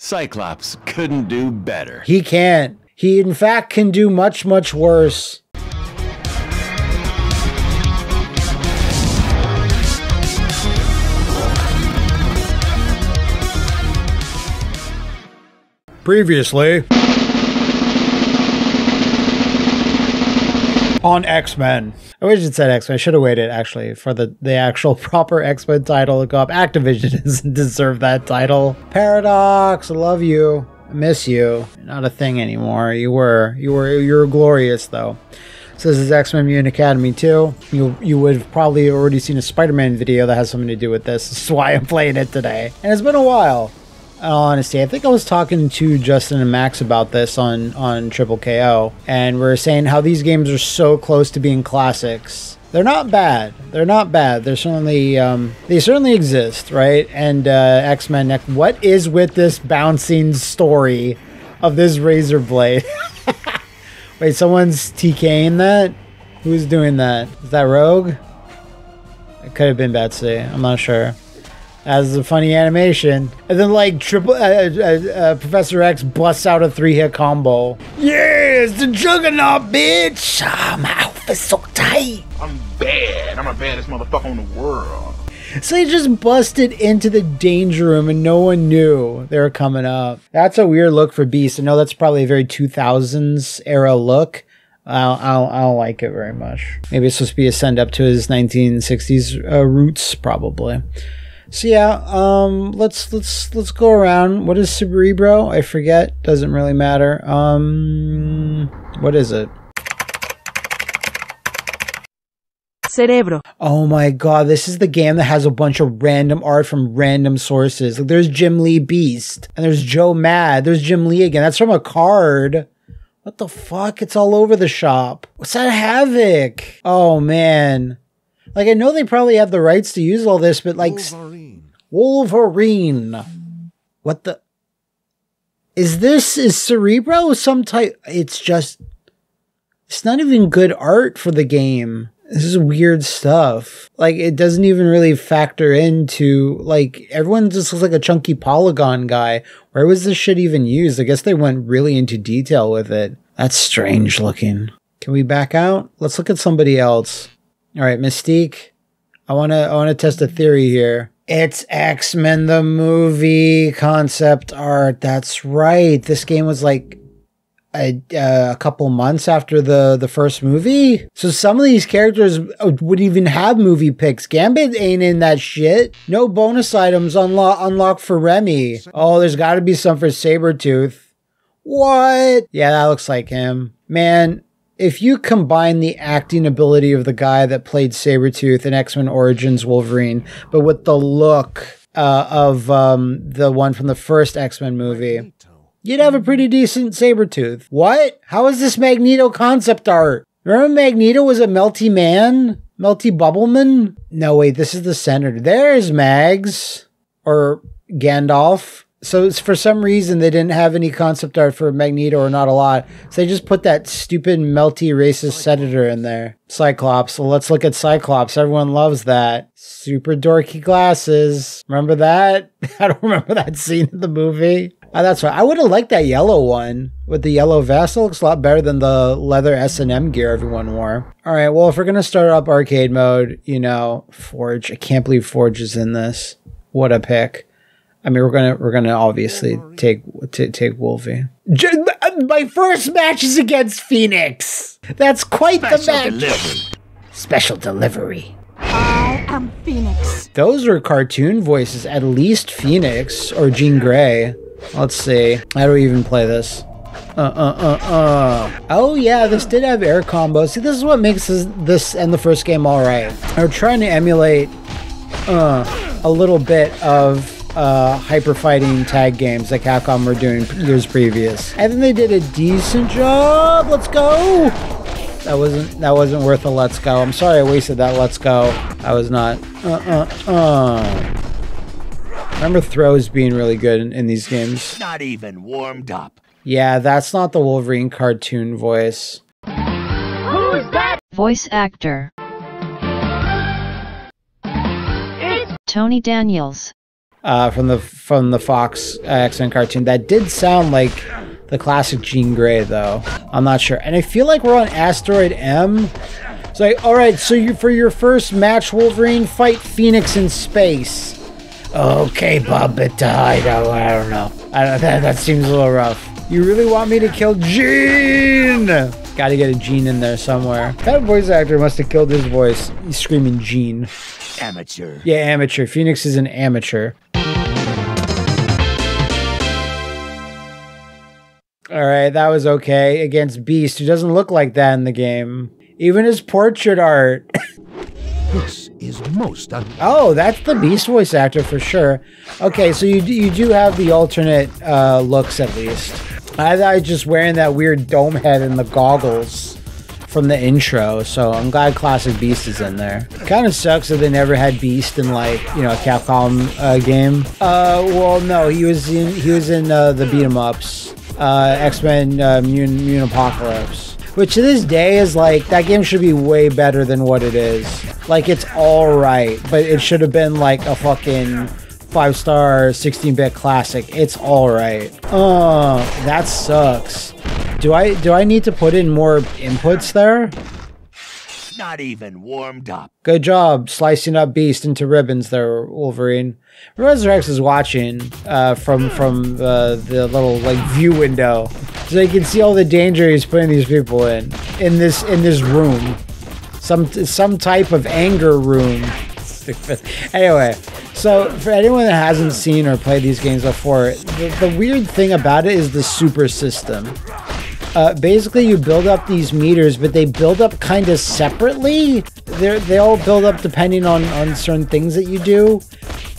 Cyclops couldn't do better. He can't. He, in fact, can do much, much worse. Previously on X-Men. I wish it said X-Men. I should have waited, actually, for the actual proper X-Men title to go up. Activision doesn't deserve that title. Paradox, I love you. I miss you. You're not a thing anymore. You were glorious, though. So this is X-Men Mutant Academy 2. You would have probably already seen a Spider-Man video that has something to do with this. This is why I'm playing it today. And it's been a while. In all honesty, I think I was talking to Justin and Max about this on Triple KO, and we're saying how these games are so close to being classics. They're not bad. They're not bad. They're certainly they certainly exist, right? And X-Men. What is with this bouncing story of this razor blade? Wait, someone's TKing that? Who's doing that? Is that Rogue? It could have been Betsy. I'm not sure. As a funny animation. And then like Professor X busts out a 3-hit combo. Yes, the Juggernaut, bitch! Ah, my outfit's so tight. I'm bad. I'm the baddest motherfucker in the world. So he just busted into the danger room and no one knew they were coming up. That's a weird look for Beast. I know that's probably a very 2000s era look. I don't like it very much. Maybe it's supposed to be a send up to his 1960s roots, probably. So yeah, let's go around. What is Cerebro? I forget. Doesn't really matter. What is it? Cerebro. Oh my god, this is the game that has a bunch of random art from random sources. Like there's Jim Lee Beast, and there's Joe Mad. There's Jim Lee again. That's from a card. What the fuck? It's all over the shop. What's that? Havoc. Oh man. Like, I know they probably have the rights to use all this, but like... Wolverine. What the... Is Cerebro some type... It's just... It's not even good art for the game. This is weird stuff. Like, it doesn't even really factor into... Like, everyone just looks like a chunky polygon guy. Where was this shit even used? I guess they went really into detail with it. That's strange looking. Can we back out? Let's look at somebody else. All right, Mystique. I wanna test a theory here. It's X-Men the movie concept art. That's right. This game was like a couple months after the first movie. So some of these characters wouldn't even have movie picks. Gambit ain't in that shit. No bonus items unlocked for Remy. Oh, there's got to be some for Sabretooth. What? Yeah, that looks like him. Man. If you combine the acting ability of the guy that played Sabretooth in X-Men Origins Wolverine, but with the look of the one from the first X-Men movie, you'd have a pretty decent Sabretooth. What? How is this Magneto concept art? Remember Magneto was a melty man? Melty bubbleman? No, wait, this is the senator. There's Mags. Or Gandalf. So it's, for some reason, they didn't have any concept art for Magneto, or not a lot. So they just put that stupid, melty, racist senator in there. Cyclops. So let's look at Cyclops. Everyone loves that. Super dorky glasses. Remember that? I don't remember that scene in the movie. Oh, that's right. I would have liked that yellow one with the yellow vest. It looks a lot better than the leather S&M gear everyone wore. All right. Well, if we're going to start up arcade mode, you know, Forge. I can't believe Forge is in this. What a pick. I mean, we're gonna obviously take Wolvie. My first match is against Phoenix. That's quite the match. Special delivery. I am Phoenix. Those are cartoon voices. At least Phoenix or Jean Grey. Let's see. How do we even play this? Oh yeah, this did have air combos. See, this is what makes this and the first game all right. They're trying to emulate a little bit of hyper fighting tag games like Capcom were doing years previous. I think they did a decent job. Let's go. That wasn't worth a let's go. I'm sorry I wasted that let's go. I was not. Remember throws being really good in these games. Not even warmed up. Yeah, that's not the Wolverine cartoon voice. Who's that? Voice actor. Tony Daniels. from the Fox X-Men cartoon. That did sound like the classic Jean Grey, though. I'm not sure. And I feel like we're on Asteroid M. It's like, all right, so for your first match, Wolverine, fight Phoenix in space. Okay, Bob, but I don't know. That seems a little rough. You really want me to kill Jean? Gotta get a Jean in there somewhere. That voice actor must have killed his voice. He's screaming Jean. Amateur. Yeah, amateur. Phoenix is an amateur. Alright, that was okay. Against Beast, who doesn't look like that in the game. Even his portrait art. This is most Oh, that's the Beast voice actor for sure. Okay, so you do have the alternate looks at least. I thought just wearing that weird dome head and the goggles from the intro, so I'm glad Classic Beast is in there. Kind of sucks that they never had Beast in, like, you know, a Capcom game. Well, no, he was in the beat 'em ups, X-Men Mutant Apocalypse. Which to this day is like, that game should be way better than what it is. Like, it's alright, but it should have been like a fucking 5-star 16-bit classic. It's alright. That sucks. Do I need to put in more inputs there? not even warmed up. Good job slicing up Beast into ribbons there, Wolverine. Resurrex is watching from the little like view window, so you can see all the danger he's putting these people in this room, some type of anger room. Anyway, so for anyone that hasn't seen or played these games before, the weird thing about it is the super system. Basically, you build up these meters, but they build up kind of separately. They all build up depending on certain things that you do,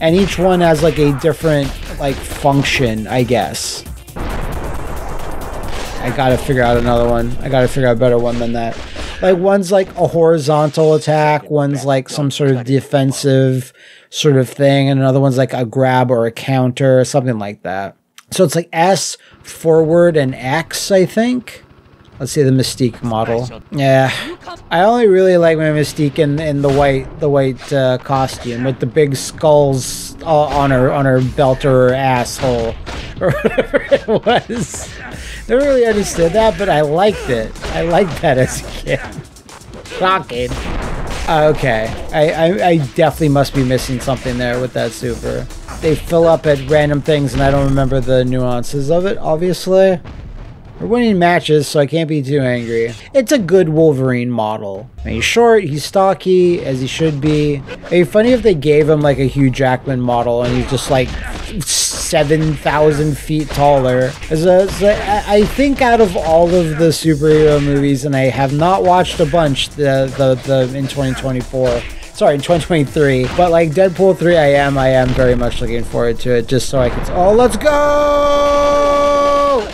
and each one has like a different like function, I guess. I gotta figure out another one. I gotta figure out a better one than that. Like one's like a horizontal attack, one's like some sort of defensive sort of thing, and another one's like a grab or a counter or something like that. So it's like S, forward, and X, I think. Let's see the Mystique model. Yeah, I only really like my Mystique in the white costume with the big skulls on her belt or her asshole or whatever it was. Never really understood that, but I liked it. I liked that as a kid. Shocking. Okay, I definitely must be missing something there with that super. They fill up at random things, and I don't remember the nuances of it, obviously. We're winning matches, so I can't be too angry. It's a good Wolverine model. I mean, he's short, he's stocky, as he should be. It'd be funny if they gave him like a Hugh Jackman model, and he's just like 7,000 feet taller. So I think out of all of the superhero movies, and I have not watched a bunch in 2024. Sorry, in 2023. But like Deadpool 3, I am very much looking forward to it, just so I can. Oh, let's go!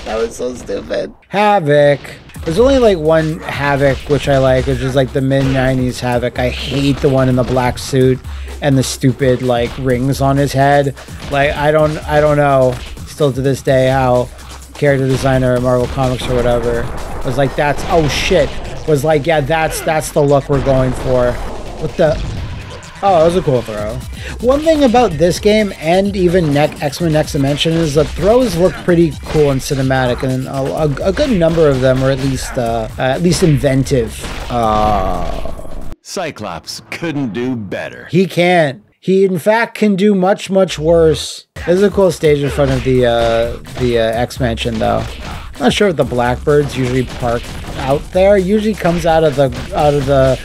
That was so stupid. Havoc. There's only like one Havoc which I like, which is like the mid-90s Havoc. I hate the one in the black suit and the stupid like rings on his head. Like I don't know still to this day how character designer at Marvel Comics or whatever was like, that's oh shit, was like, yeah, that's the look we're going for. What the? Oh, that was a cool throw. One thing about this game and even X-Men Next Dimension is the throws look pretty cool and cinematic, and a good number of them are at least inventive. Cyclops couldn't do better. He can't. He in fact can do much worse. This is a cool stage in front of the X-Mansion though. Not sure if the Blackbirds usually park out there. Usually comes out of the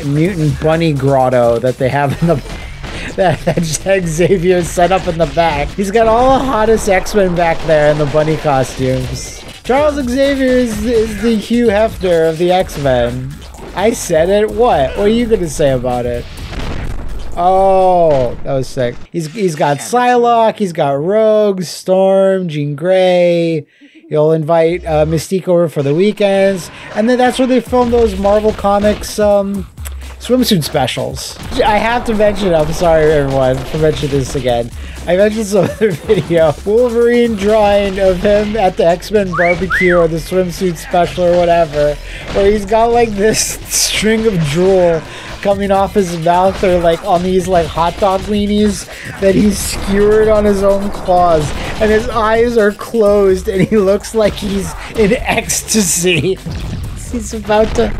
mutant bunny grotto that they have in the that Xavier set up in the back. He's got all the hottest X-Men back there in the bunny costumes. Charles Xavier is the Hugh Hefner of the X-Men. I said it. What are you gonna say about it? Oh, that was sick. He's got Psylocke, he's got Rogue, Storm, Jean Grey. He'll invite Mystique over for the weekends. And then that's where they film those Marvel Comics swimsuit specials. I have to mention, I'm sorry everyone for mentioning this again. I mentioned some other video. Wolverine drawing of him at the X-Men barbecue or the swimsuit special or whatever. Where he's got like this string of drool coming off his mouth are like on these like hot dog weenies that he's skewered on his own claws, and his eyes are closed and he looks like he's in ecstasy. He's about to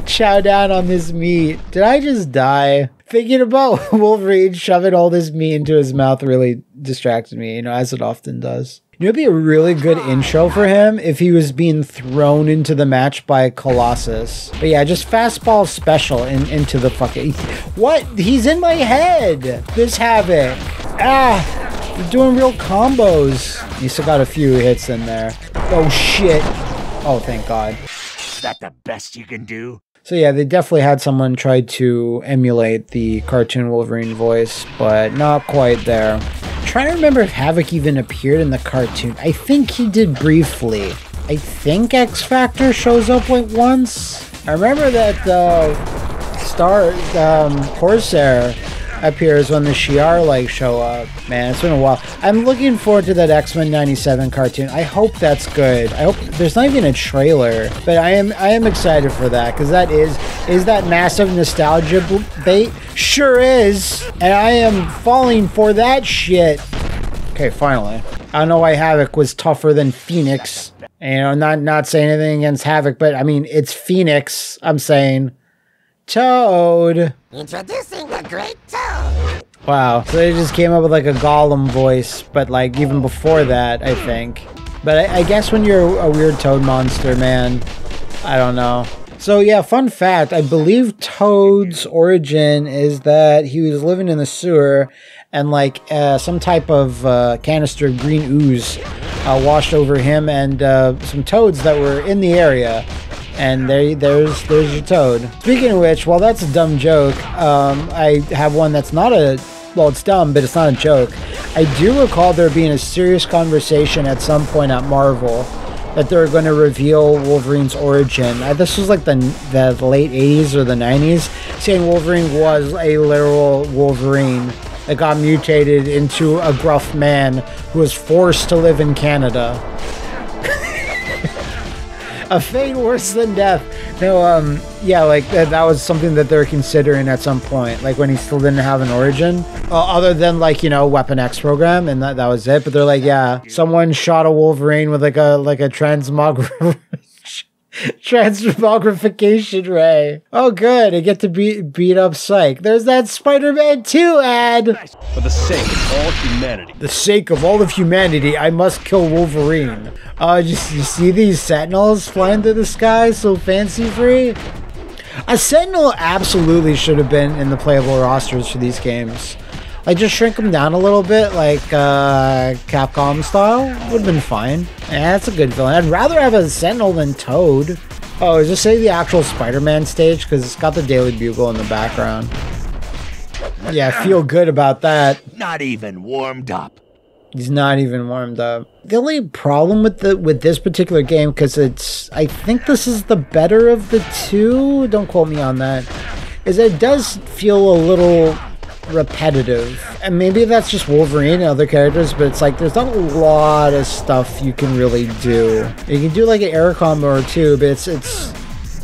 chow down on this meat. Did I just die? Thinking about Wolverine shoving all this meat into his mouth really distracted me, you know, as it often does. You know, it'd be a really good intro for him if he was being thrown into the match by Colossus. But yeah, just fastball special into the fucking... What? He's in my head! This Havoc. Ah! You're doing real combos. You still got a few hits in there. Oh, shit. Oh, thank God. Is that the best you can do? So yeah, they definitely had someone try to emulate the cartoon Wolverine voice, but not quite there. I'm trying to remember if Havoc even appeared in the cartoon. I think he did briefly. I think X Factor shows up like once. I remember that Corsair appears when the Shi'ar like show up. Man, it's been a while. I'm looking forward to that X-Men 97 cartoon. I hope that's good. I hope there's not even a trailer, but I am excited for that, because that is that massive nostalgia bait? Sure is, and I am falling for that shit. Okay, finally. I don't know why Havoc was tougher than Phoenix. And, you know, not saying anything against Havoc, but I mean, it's Phoenix, I'm saying. Toad. Introducing the Great Toad. Wow. So they just came up with like a Gollum voice, but like even before that, I think. But I guess when you're a weird toad monster, man, I don't know. So yeah, fun fact, I believe Toad's origin is that he was living in the sewer and like some type of canister of green ooze washed over him and some toads that were in the area. And there's your Toad. Speaking of which, while that's a dumb joke, I have one that's not a... Well, it's dumb, but it's not a joke. I do recall there being a serious conversation at some point at Marvel that they're going to reveal Wolverine's origin. This was like the late 80s or the 90s, saying Wolverine was a literal Wolverine that got mutated into a gruff man who was forced to live in Canada. A fate worse than death. No, yeah, like that was something that they're considering at some point, like when he still didn't have an origin, other than like, you know, Weapon X program, and that was it. But they're like, yeah, someone shot a Wolverine with like a transmogrification ray. Oh, good, I get to beat up Psych. There's that Spider-Man 2 ad. For the sake of all humanity. The sake of all of humanity, I must kill Wolverine. You see these Sentinels flying through the sky so fancy-free? A Sentinel absolutely should have been in the playable rosters for these games. Like, just shrink them down a little bit, like Capcom style. Would have been fine. Yeah, that's a good villain. I'd rather have a Sentinel than Toad. Oh, is this say the actual Spider-Man stage? Because it's got the Daily Bugle in the background. Yeah, I feel good about that. Not even warmed up. He's not even warmed up. The only problem with this particular game, because I think this is the better of the two, don't quote me on that, is it does feel a little repetitive. And maybe that's just Wolverine and other characters, but it's like there's not a lot of stuff you can really do. You can do like an air combo or two, but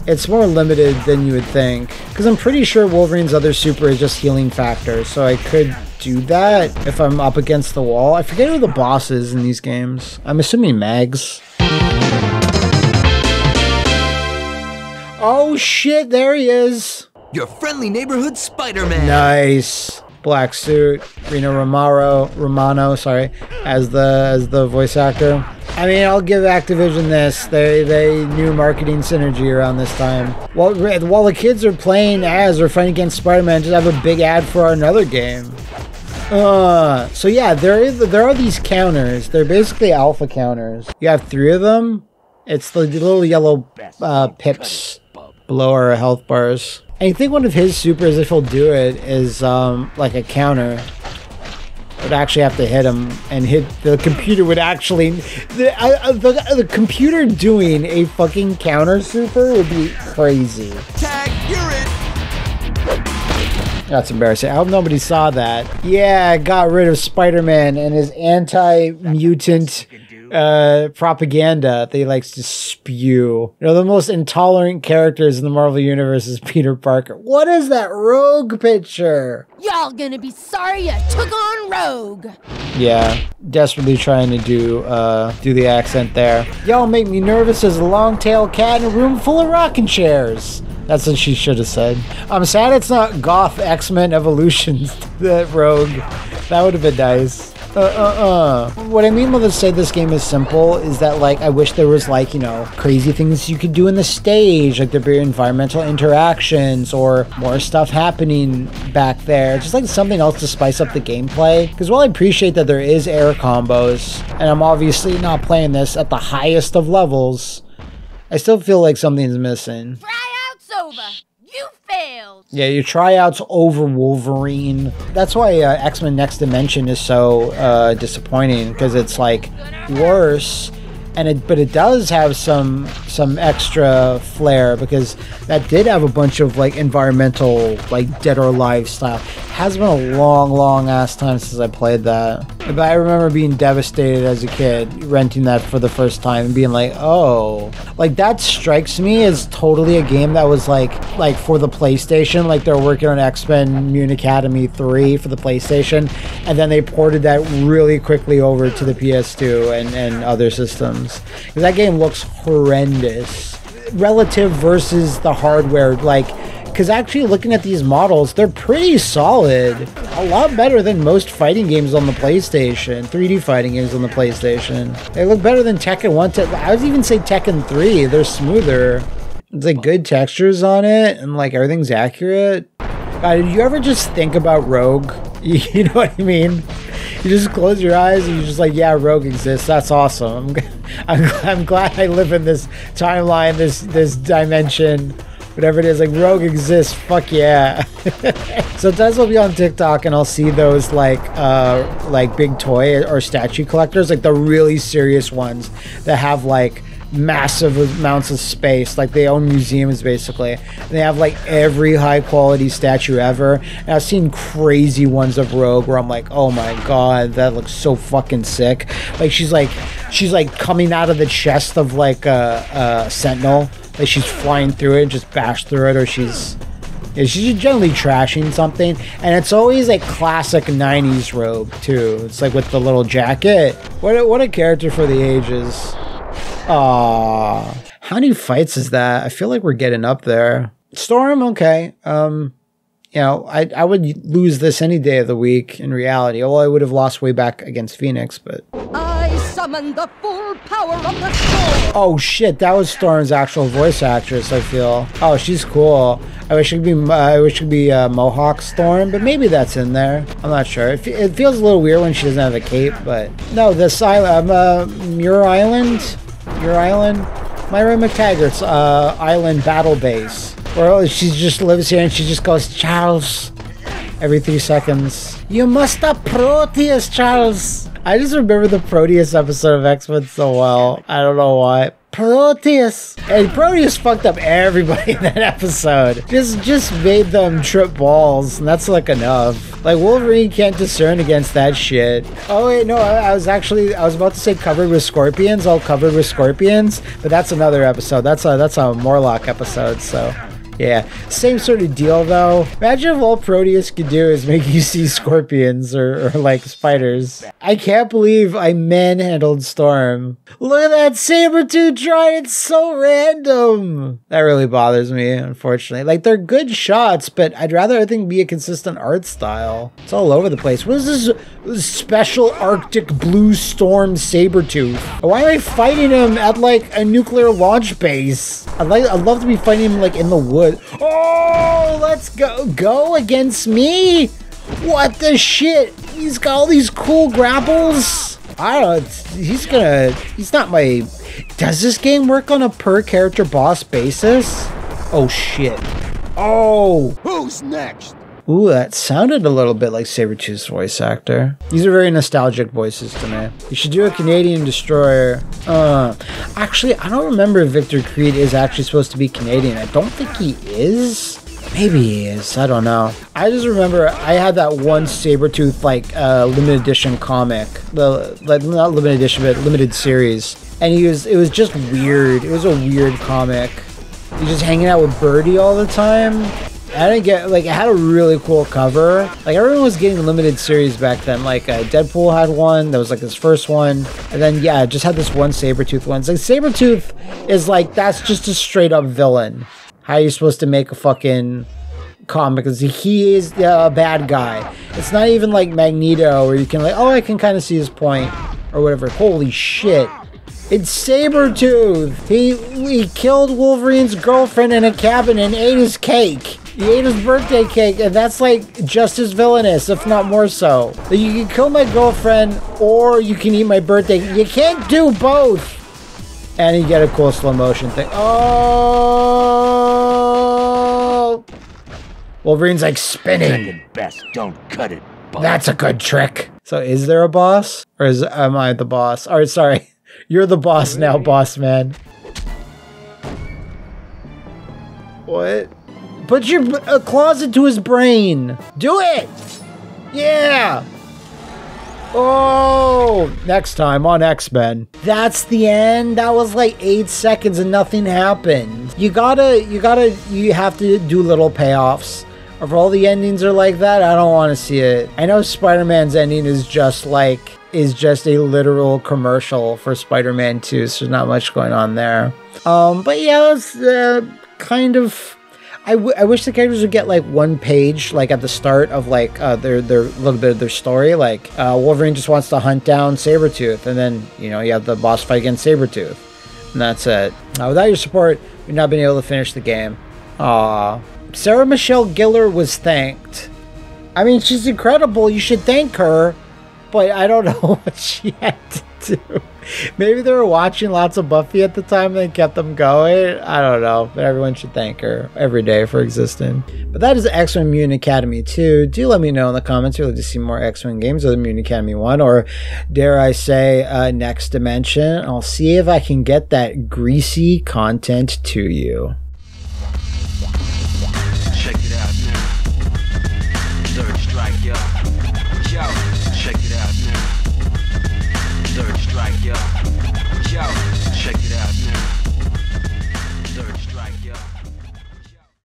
it's more limited than you would think. Because I'm pretty sure Wolverine's other super is just healing factor, so I could do that if I'm up against the wall. I forget who the boss is in these games. I'm assuming Mags. Oh shit, there he is. Your friendly neighborhood Spider-Man. Nice. Black suit. Romano, sorry, as the voice actor. I mean, I'll give Activision this. They knew marketing synergy around this time. While the kids are playing as or fighting against Spider-Man, just have a big ad for another game. So yeah, there are these counters. They're basically alpha counters. You have 3 of them. It's the little yellow pips below our health bars. And you think one of his supers, if he'll do it, is like a counter. Would actually have to hit him, and the computer would actually the computer doing a fucking counter super would be crazy. Tag, you're it. That's embarrassing. I hope nobody saw that. Yeah, got rid of Spider-Man and his anti-mutant propaganda they likes to spew. You know, the most intolerant characters in the Marvel Universe is Peter Parker. What is that Rogue picture? Y'all gonna be sorry you took on Rogue. Yeah, desperately trying to do the accent there. Y'all make me nervous as a long-tailed cat in a room full of rocking chairs. That's what she should have said. I'm sad it's not Goth X-Men Evolutions that Rogue. That would have been nice. What I mean when I say this game is simple is that, like, I wish there was, like, you know, crazy things you could do in the stage, like there'd be environmental interactions or more stuff happening back there. Just like something else to spice up the gameplay. Because while I appreciate that there is air combos, and I'm obviously not playing this at the highest of levels, I still feel like something's missing. Tryouts over. You failed. Yeah, your tryouts over Wolverine. That's why X-Men Next Dimension is so disappointing, because it's like worse, but it does have some extra flair, because that did have a bunch of like environmental, like Dead or Alive style. Has been a long ass time since I played that. But I remember being devastated as a kid, renting that for the first time and being like, oh. Like, that strikes me as totally a game that was like for the PlayStation. Like, they're working on X-Men Mutant Academy 3 for the PlayStation, and then they ported that really quickly over to the PS2 and other systems. Because that game looks horrendous. Relative versus the hardware, like, because actually looking at these models, they're pretty solid. A lot better than most fighting games on the PlayStation. 3D fighting games on the PlayStation. They look better than Tekken 1. I would even say Tekken 3. They're smoother. It's like good textures on it, and like everything's accurate. Did you ever just think about Rogue? You know what I mean? You just close your eyes and you're just like, yeah, Rogue exists. That's awesome. I'm glad I live in this timeline, this dimension. Whatever it is, like, Rogue exists, fuck yeah. So sometimes I'll be on TikTok and I'll see those like big toy or statue collectors, like the really serious ones that have like massive amounts of space, like they own museums basically, and they have like every high quality statue ever. And I've seen crazy ones of Rogue where I'm like, oh my god, that looks so fucking sick. Like she's like coming out of the chest of like a sentinel, like she's flying through it and just bash through it, or she's generally trashing something. And it's always like classic 90s Rogue too. It's like with the little jacket. What a character for the ages. Aww. How many fights is that? I feel like we're getting up there. Storm, okay. You know, I would lose this any day of the week in reality. Well, I would have lost way back against Phoenix, but... I summon the full power of the storm. Oh shit, that was Storm's actual voice actress, I feel. Oh, she's cool. I wish it could be Mohawk Storm, but maybe that's in there. I'm not sure. It feels a little weird when she doesn't have a cape, but... No, this Muir Island? Myra McTaggart's island battle base. Where she just lives here and she just goes, Charles, every 3 seconds. You must have Proteus, Charles. I just remember the Proteus episode of X-Men so well. I don't know why. Proteus. And Proteus fucked up everybody in that episode. Just made them trip balls, and that's like enough. Like, Wolverine can't discern against that shit. Oh wait, no, I was about to say covered with scorpions, all covered with scorpions, but that's another episode. That's a Morlock episode, so... Yeah, same sort of deal though. Imagine if all Proteus could do is make you see scorpions or like spiders. I can't believe I manhandled Storm. Look at that Sabretooth try, it's so random. That really bothers me, unfortunately. Like, they're good shots, but I'd rather, I think, be a consistent art style. It's all over the place. What is this special Arctic blue Storm Sabretooth? Why am I fighting him at like a nuclear launch base? I'd love to be fighting him like in the woods. Oh, let's go against me. What the shit? He's got all these cool grapples. I don't know. He's not my... Does this game work on a per character boss basis? Oh shit. Oh. Who's next? Ooh, that sounded a little bit like Sabretooth's voice actor. These are very nostalgic voices to me. You should do a Canadian Destroyer. Actually, I don't remember if Victor Creed is actually supposed to be Canadian. I don't think he is. Maybe he is. I don't know. I just remember I had that one Sabretooth like limited edition comic. Not limited edition, but limited series. And it was just weird. It was a weird comic. He was just hanging out with Birdie all the time. I didn't get, like, it had a really cool cover. Like, everyone was getting limited series back then. Like, Deadpool had one. That was, like, his first one. And then, yeah, it just had this one Sabretooth one. It's like, Sabretooth is, like, that's just a straight-up villain. How are you supposed to make a fucking comic? Because he is a bad guy. It's not even, like, Magneto, where you can, like, oh, I can kind of see his point. Or whatever. Holy shit. It's Sabretooth! He killed Wolverine's girlfriend in a cabin and ate his cake. He ate his birthday cake, and that's like just as villainous, if not more so. Like, you can kill my girlfriend, or you can eat my birthday. You can't do both! And you get a cool slow motion thing. Oh! Wolverine's like spinning. Second best, don't cut it, boss. That's a good trick. So is there a boss? Or am I the boss? Alright, sorry. You're the boss now, boss man. What? Put your claws into his brain. Do it! Yeah! Oh! Next time on X-Men. That's the end? That was like 8 seconds and nothing happened. You have to do little payoffs. If all the endings are like that, I don't want to see it. I know Spider-Man's ending is just a literal commercial for Spider-Man 2, so there's not much going on there. But yeah, that's kind of... I wish the characters would get like one page, like at the start of like their little bit of their story. Like Wolverine just wants to hunt down Sabretooth, and then you have the boss fight against Sabretooth, and that's it. Without your support, we've not been able to finish the game. Aww. Sarah Michelle Gellar was thanked. I mean, she's incredible. You should thank her, but I don't know what she had to do. Maybe they were watching lots of Buffy at the time and they kept them going. I don't know, but everyone should thank her every day for existing. But that is X-Men Mutant Academy 2. Do let me know in the comments if you'd like to see more X-Men games or the Mutant Academy 1, or dare I say, Next Dimension. I'll see if I can get that greasy content to you. Check it out now. Third strike, y'all.